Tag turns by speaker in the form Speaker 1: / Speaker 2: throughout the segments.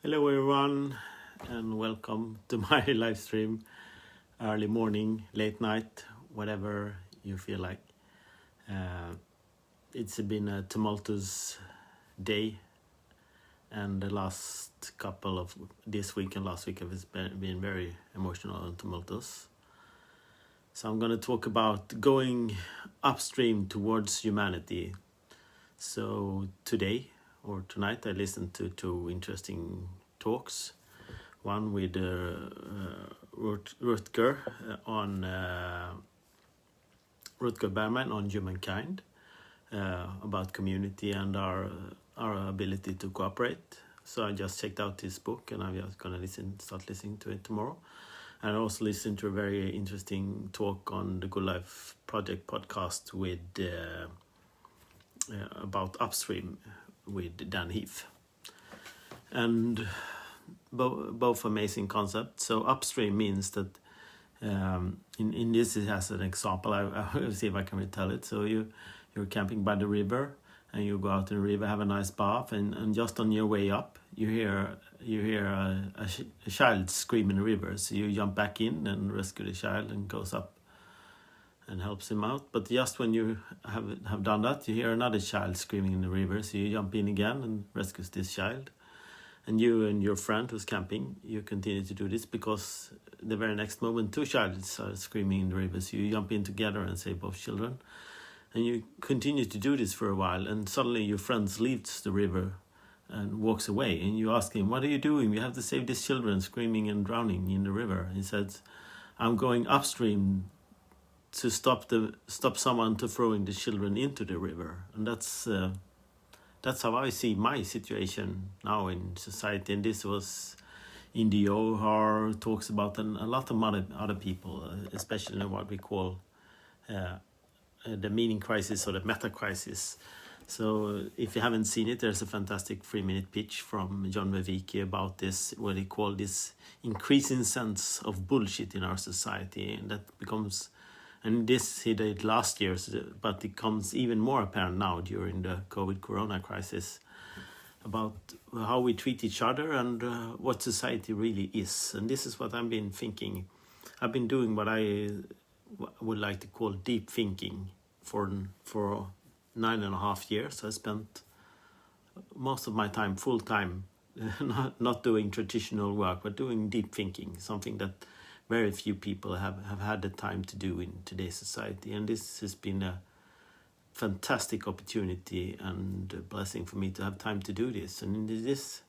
Speaker 1: Hello everyone and welcome to my live stream, early morning, late night, whatever you feel like. It's been a tumultuous day, and the last couple of this week and last week have been very emotional and tumultuous. So I'm going to talk about going upstream towards humanity. So today or tonight I listened to two interesting talks. One with Rutger Rutger Bergman on Humankind, about community and our ability to cooperate. So I just checked out his book, and I'm just gonna start listening to it tomorrow. And I also listened to a very interesting talk on the Good Life Project podcast with about Upstream with Heath, and both amazing concepts. So Upstream means that in this it has an example. I will see if I can retell it. So you're camping by the river, and you go out in the river, have a nice bath, and just on your way up you hear a child scream in the river. So you jump back in and rescue the child and goes up and helps him out. But just when you have done that, you hear another child screaming in the river. So you jump in again and rescues this child. And you and your friend who's camping, you continue to do this because the very next moment two childs are screaming in the river. So you jump in together and save both children. And you continue to do this for a while, and suddenly your friend leaves the river and walks away. And you ask him, "What are you doing? We have to save these children screaming and drowning in the river." He says, "I'm going upstream to stop someone to throwing the children into the river." And that's how I see my situation now in society. And this was in the OHR talks about, and a lot of other people, especially in what we call the meaning crisis or the meta crisis. So if you haven't seen it, there's a fantastic 3-minute pitch from John Vervaeke about this, what he called this increasing sense of bullshit in our society. And that becomes, and this he did last year, but it becomes even more apparent now during the COVID corona crisis, about how we treat each other and what society really is. And this is what I've been thinking. I've been doing what I would like to call deep thinking for 9.5 years. I spent most of my time full time not doing traditional work, but doing deep thinking, something that very few people have had the time to do in today's society. And this has been a fantastic opportunity and a blessing for me to have time to do this. And in this,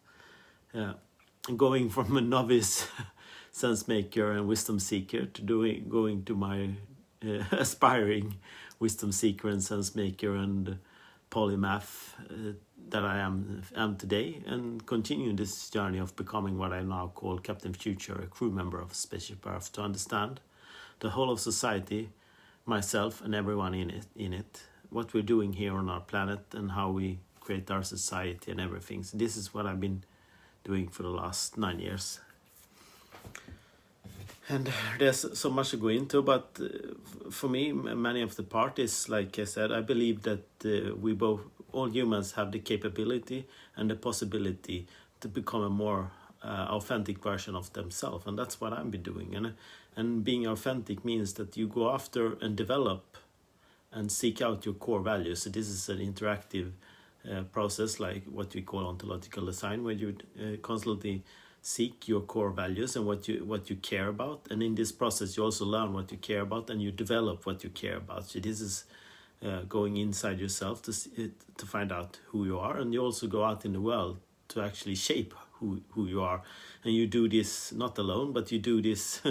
Speaker 1: going from a novice sense maker and wisdom seeker to going to my aspiring wisdom seeker and sense maker and polymath that I am today, and continuing this journey of becoming what I now call Captain Future, a crew member of Spaceship Earth, to understand the whole of society, myself and everyone in it, what we're doing here on our planet and how we create our society and everything. So this is what I've been doing for the last 9 years. And there's so much to go into, but for me, many of the parties, like I said, I believe that all humans have the capability and the possibility to become a more authentic version of themselves. And that's what I've been doing. And being authentic means that you go after and develop and seek out your core values. So this is an interactive process, like what we call ontological design, where you constantly seek your core values and what you care about. And in this process, you also learn what you care about and you develop what you care about. So this is going inside yourself to find out who you are. And you also go out in the world to actually shape who you are. And you do this not alone, but you do this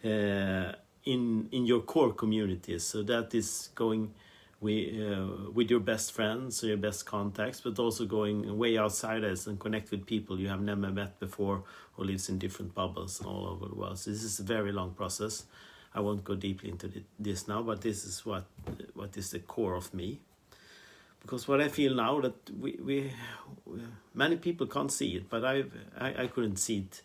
Speaker 1: in your core communities. So that is going with your best friends or your best contacts, but also going way outside us and connect with people you have never met before or lives in different bubbles all over the world. So this is a very long process. I won't go deeply into this now, but this is what is the core of me. Because what I feel now that we many people can't see it, but I couldn't see it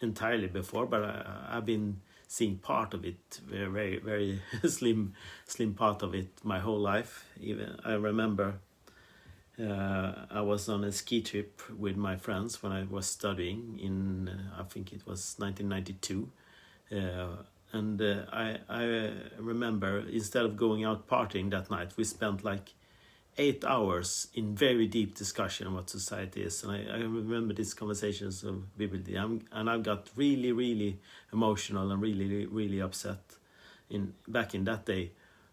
Speaker 1: entirely before, but I've been seeing part of it, very, very slim part of it my whole life. Even I remember I was on a ski trip with my friends when I was studying in, I think it was 1992. I remember, instead of going out partying that night, we spent like 8 hours in very deep discussion on what society is. And I remember these conversations so vividly. And I got really, really emotional and really, really upset back in that day.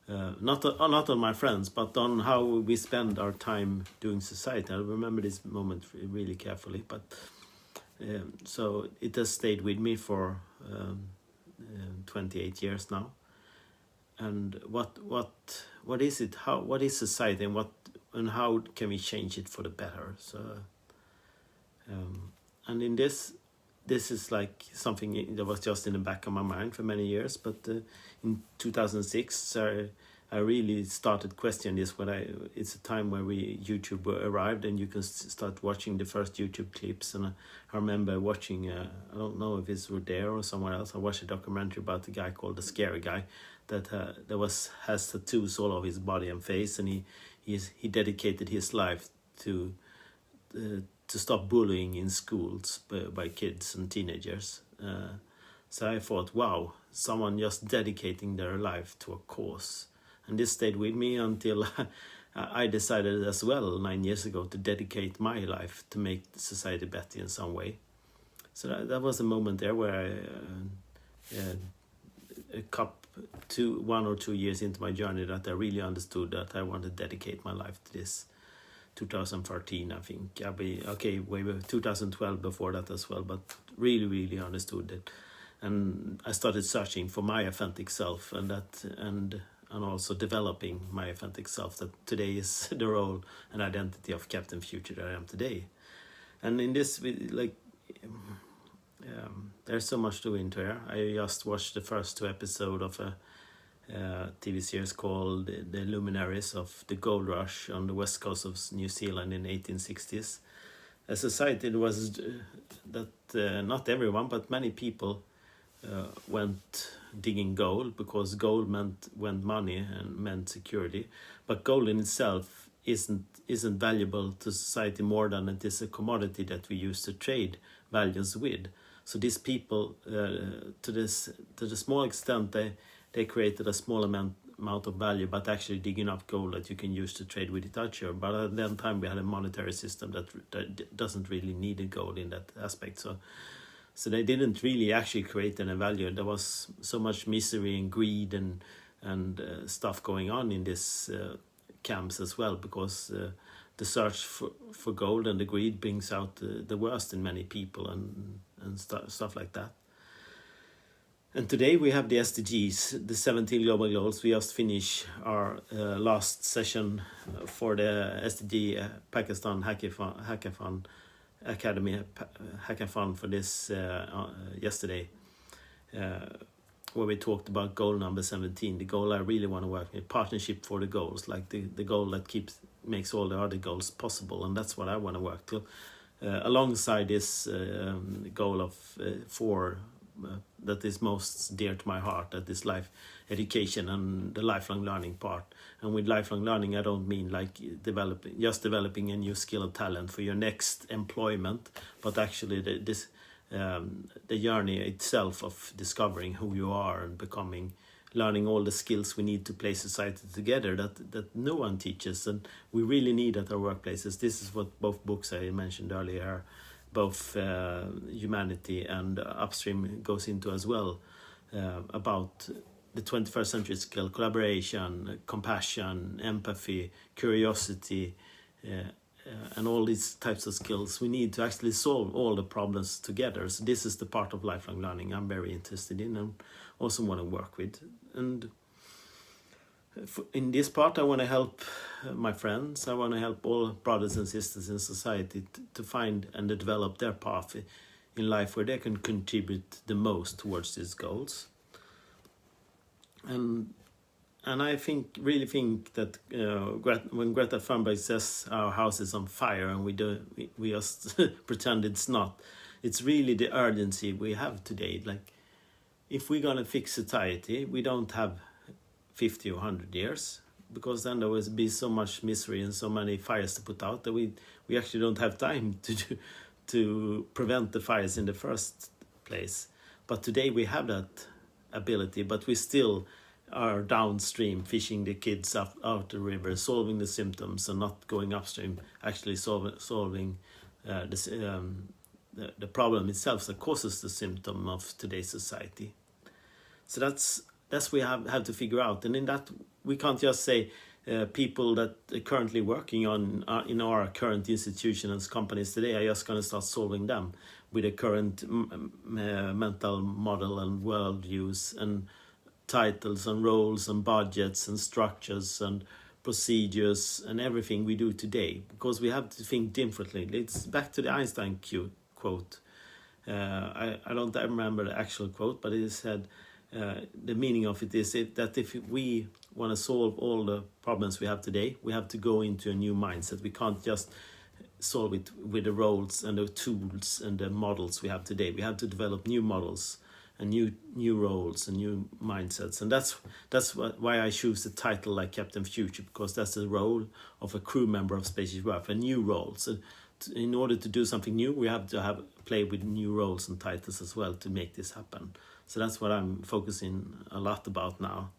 Speaker 1: Not on my friends, but on how we spend our time doing society. I remember this moment really carefully. But so it has stayed with me for 28 years now. And what is it? What is society, and how can we change it for the better? So, and in this is like something that was just in the back of my mind for many years. But in 2006, I really started questioning this. It's a time where YouTube arrived, and you can start watching the first YouTube clips. And I remember watching. I don't know if it's there or somewhere else. I watched a documentary about a guy called the Scary Guy, that has tattoos all over his body and face, and he dedicated his life to stop bullying in schools by kids and teenagers. So I thought, wow, someone just dedicating their life to a cause. And this stayed with me until I decided as well 9 years ago to dedicate my life to make society better in some way. So that was a moment there where I, 1 or 2 years into my journey, that I really understood that I want to dedicate my life to this. 2013, I think. Way 2012 before that as well, but really, really understood it. And I started searching for my authentic self, and also developing my authentic self, that today is the role and identity of Captain Future that I am today. And in this, there's so much to into here. I just watched the first 2 episodes of a TV series called The Luminaries of the Gold Rush on the west coast of New Zealand in the 1860s. A society was that not everyone, but many people went digging gold, because gold meant money and meant security. But gold in itself isn't valuable to society more than it is a commodity that we use to trade values with. So these people, to the small extent, they created a small amount of value, but actually digging up gold that you can use to trade with each other. But at that time, we had a monetary system that doesn't really need gold in that aspect. So they didn't really actually create any value. There was so much misery and greed and stuff going on in these camps as well, because the search for gold and the greed brings out the worst in many people and stuff like that. And today we have the SDGs, the 17 global goals. We just finished our last session for the SDG Pakistan Hackathon Academy Hackathon for this yesterday, where we talked about goal number 17, the goal I really want to work with, partnership for the goals, like the goal that makes all the other goals possible. And that's what I want to work to, alongside this goal of 4 that is most dear to my heart, that is life education and the lifelong learning part. And with lifelong learning, I don't mean like developing a new skill or talent for your next employment, but actually the journey itself of discovering who you are and learning all the skills we need to play society together that no one teaches, and we really need at our workplaces. This is what both books I mentioned earlier, both Humanity and Upstream, goes into as well, about the 21st century skill: collaboration, compassion, empathy, curiosity, and all these types of skills we need to actually solve all the problems together. So this is the part of lifelong learning I'm very interested in and also want to work with. And in this part, I want to help my friends. I want to help all brothers and sisters in society to find and develop their path in life where they can contribute the most towards these goals. And I really think that when Greta Thunberg says our house is on fire and we just pretend it's not, it's really the urgency we have today. Like, if we're gonna fix society, we don't have 50 or 100 years. because then there will be so much misery and so many fires to put out that we actually don't have time to prevent the fires in the first place. But today we have that ability, but we still are downstream fishing the kids out the river, solving the symptoms, and not going upstream, actually solving the problem itself that causes the symptom of today's society. So that's we have to figure out, and in that we can't just say people that are currently working on in our current institutions, companies today are just going to start solving them with the current mental model and world views and titles and roles and budgets and structures and procedures and everything we do today, because we have to think differently. It's back to the Einstein quote. I don't remember the actual quote, but it said the meaning of it is that if we want to solve all the problems we have today, we have to go into a new mindset. We can't just solve it with the roles and the tools and the models we have today. We have to develop new models and new roles and new mindsets, and that's why I choose the title like Captain Future, because that's the role of a crew member of Spaceship Earth, a new role. So in order to do something new, we have to play with new roles and titles as well to make this happen. So that's what I'm focusing a lot about now.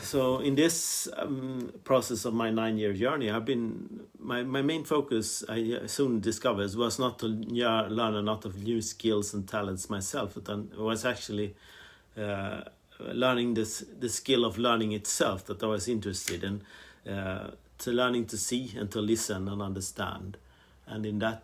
Speaker 1: So in this process of my 9-year journey, I've been my main focus, I soon discovered, was not to learn a lot of new skills and talents myself, but it was actually learning the skill of learning itself that I was interested in, to learning to see and to listen and understand, and in that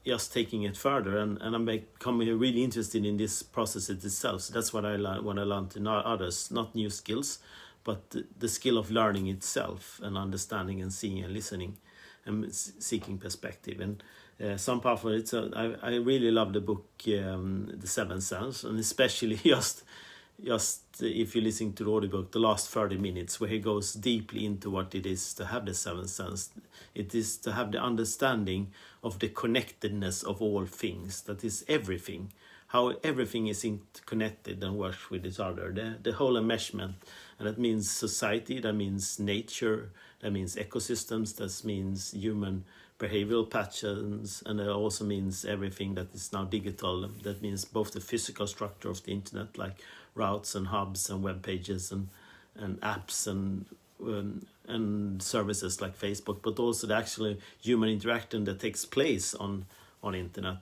Speaker 1: just taking it further, and I'm becoming really interested in this process itself. So that's what I want to learn to know others, not new skills, but the skill of learning itself and understanding and seeing and listening and seeking perspective. And some part of it, so I really love the book The Seven Senses, and especially just if you're listening to the audiobook, the last 30 minutes where he goes deeply into what it is to have the seven senses. It is to have the understanding of the connectedness of all things, that is everything, how everything is interconnected and works with each other, the whole enmeshment. And that means society, that means nature, that means ecosystems, that means human behavioral patterns, and it also means everything that is now digital. That means both the physical structure of the internet, like routes and hubs and web pages and apps and services like Facebook, but also the actual human interaction that takes place on internet.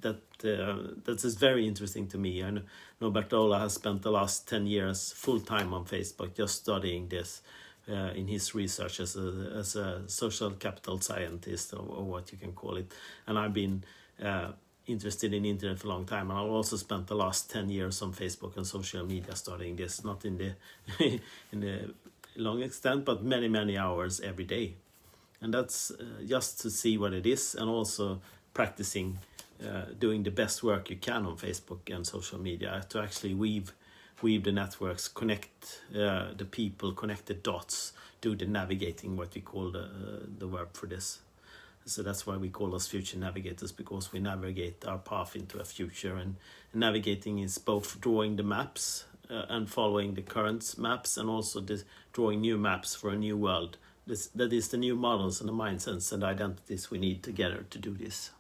Speaker 1: That is very interesting to me. I know Bertola has spent the last 10 years full time on Facebook just studying this in his research as a social capital scientist, or what you can call it. And I've been interested in internet for a long time, and I've also spent the last 10 years on Facebook and social media studying this, not in the in the long extent, but many hours every day. And that's just to see what it is, and also practicing doing the best work you can on Facebook and social media to actually weave the networks, connect the people, connect the dots, do the navigating, what we call the verb for this. So that's why we call us future navigators, because we navigate our path into a future. And navigating is both drawing the maps and following the current maps, and also drawing new maps for a new world. That is the new models and the mindsets and identities we need together to do this.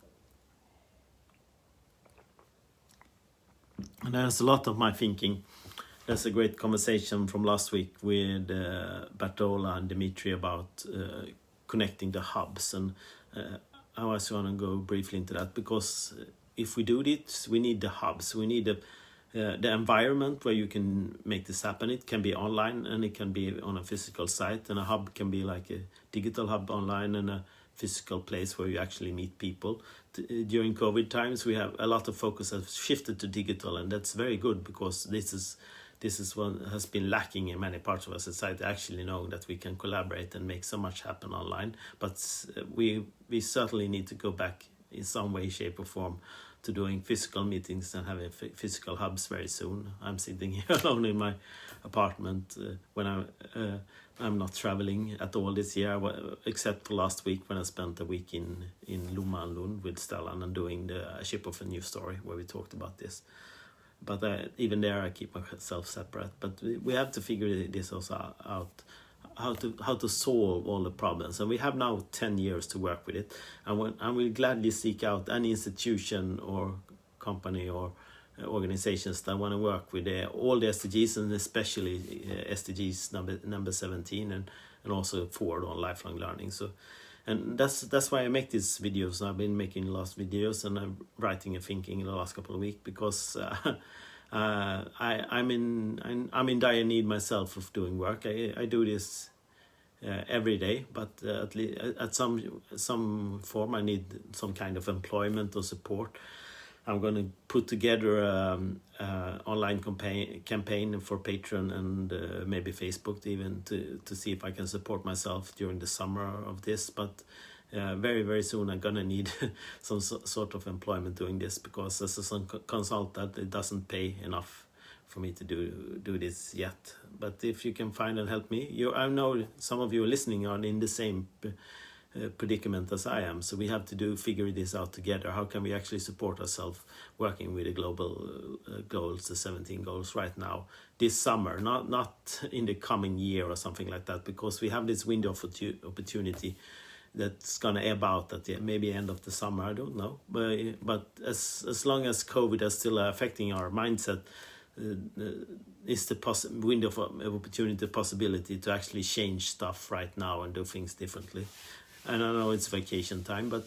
Speaker 1: And there's a lot of my thinking. There's a great conversation from last week with Bertola and Dimitri about connecting the hubs, and I was going to go briefly into that, because if we do this, we need the hubs. We need the environment where you can make this happen. It can be online and it can be on a physical site, and a hub can be like a digital hub online and a physical place where you actually meet people. During COVID times, we have a lot of focus has shifted to digital, and that's very good, because this is what has been lacking in many parts of our society, actually knowing that we can collaborate and make so much happen online. But we certainly need to go back in some way, shape or form to doing physical meetings and having physical hubs very soon. I'm sitting here alone in my apartment when I'm not traveling at all this year, except for last week when I spent a week in Loma and Lund with Stellan and doing the Ship of a New Story, where we talked about this. but even there I keep myself separate. But we have to figure this also out, how to solve all the problems. And we have now 10 years to work with it. And I will gladly seek out any institution or company or organizations that want to work with all the SDGs, and especially SDGs number 17 and also forward on lifelong learning. So, and that's why I make these videos. I've been making the last videos, and I'm writing and thinking in the last couple of weeks, because I'm in dire need myself of doing work. I do this every day, but at least at some form I need some kind of employment or support. I'm going to put together online campaign for Patreon and maybe Facebook even to see if I can support myself during the summer of this. But very, very soon I'm going to need some sort of employment doing this, because as a consultant it doesn't pay enough for me to do this yet. But if you can find and help me, I know some of you listening are in the same predicament as I am, so we have to figure this out together. How can we actually support ourselves working with the global goals, the 17 goals right now, this summer, not in the coming year or something like that, because we have this window of opportunity that's going to ebb out at maybe end of the summer, I don't know. But as long as COVID is still affecting our mindset, is the window of opportunity, the possibility to actually change stuff right now and do things differently. And I know it's vacation time, but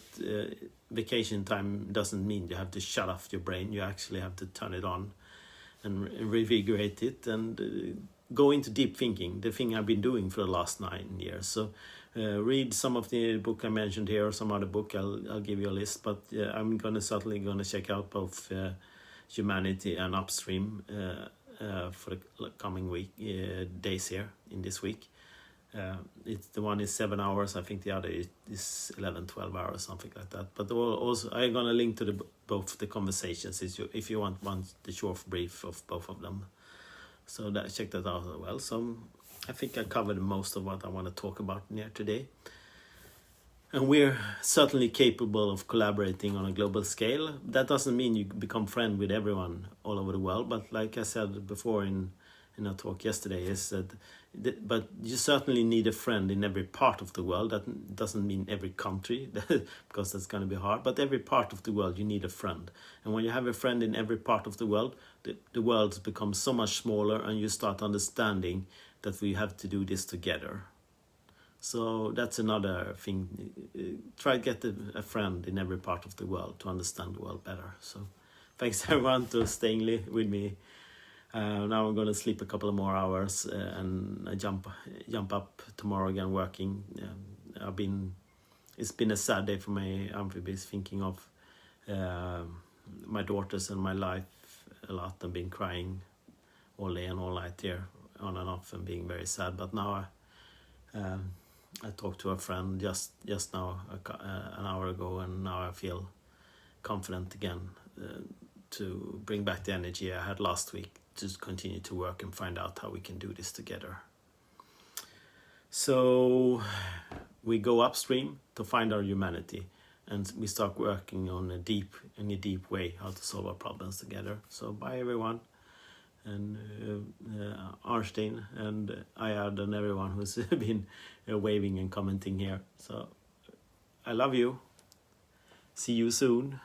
Speaker 1: vacation time doesn't mean you have to shut off your brain. You actually have to turn it on and revigorate it and go into deep thinking, the thing I've been doing for the last 9 years. So read some of the book I mentioned here, or some other book. I'll give you a list, but I'm certainly gonna check out both Humanity and Upstream for the coming days here in this week. It's the one is 7 hours. I think the other is 11-12 hours, something like that. But also I'm gonna link to both the conversations if you want the short brief of both of them. So check that out as well. So I think I covered most of what I want to talk about here today. And we're certainly capable of collaborating on a global scale. That doesn't mean you become friends with everyone all over the world. But like I said before in our talk yesterday, is that but you certainly need a friend in every part of the world. That doesn't mean every country, because that's going to be hard. But every part of the world, you need a friend. And when you have a friend in every part of the world, the world becomes so much smaller, and you start understanding that we have to do this together. So that's another thing. Try to get a friend in every part of the world to understand the world better. So thanks everyone to staying with me. Now I'm going to sleep a couple of more hours and I jump up tomorrow again working. It's been a sad day for me. I'm thinking of my daughters and my life a lot, and been crying all day and all night here, on and off, and being very sad. But now I talked to a friend just now an hour ago, and now I feel confident again to bring back the energy I had last week to continue to work and find out how we can do this together. So we go upstream to find our humanity, and we start working in a deep way how to solve our problems together. So bye everyone, and Arnstein and Ayad and everyone who's been waving and commenting here. So I love you. See you soon.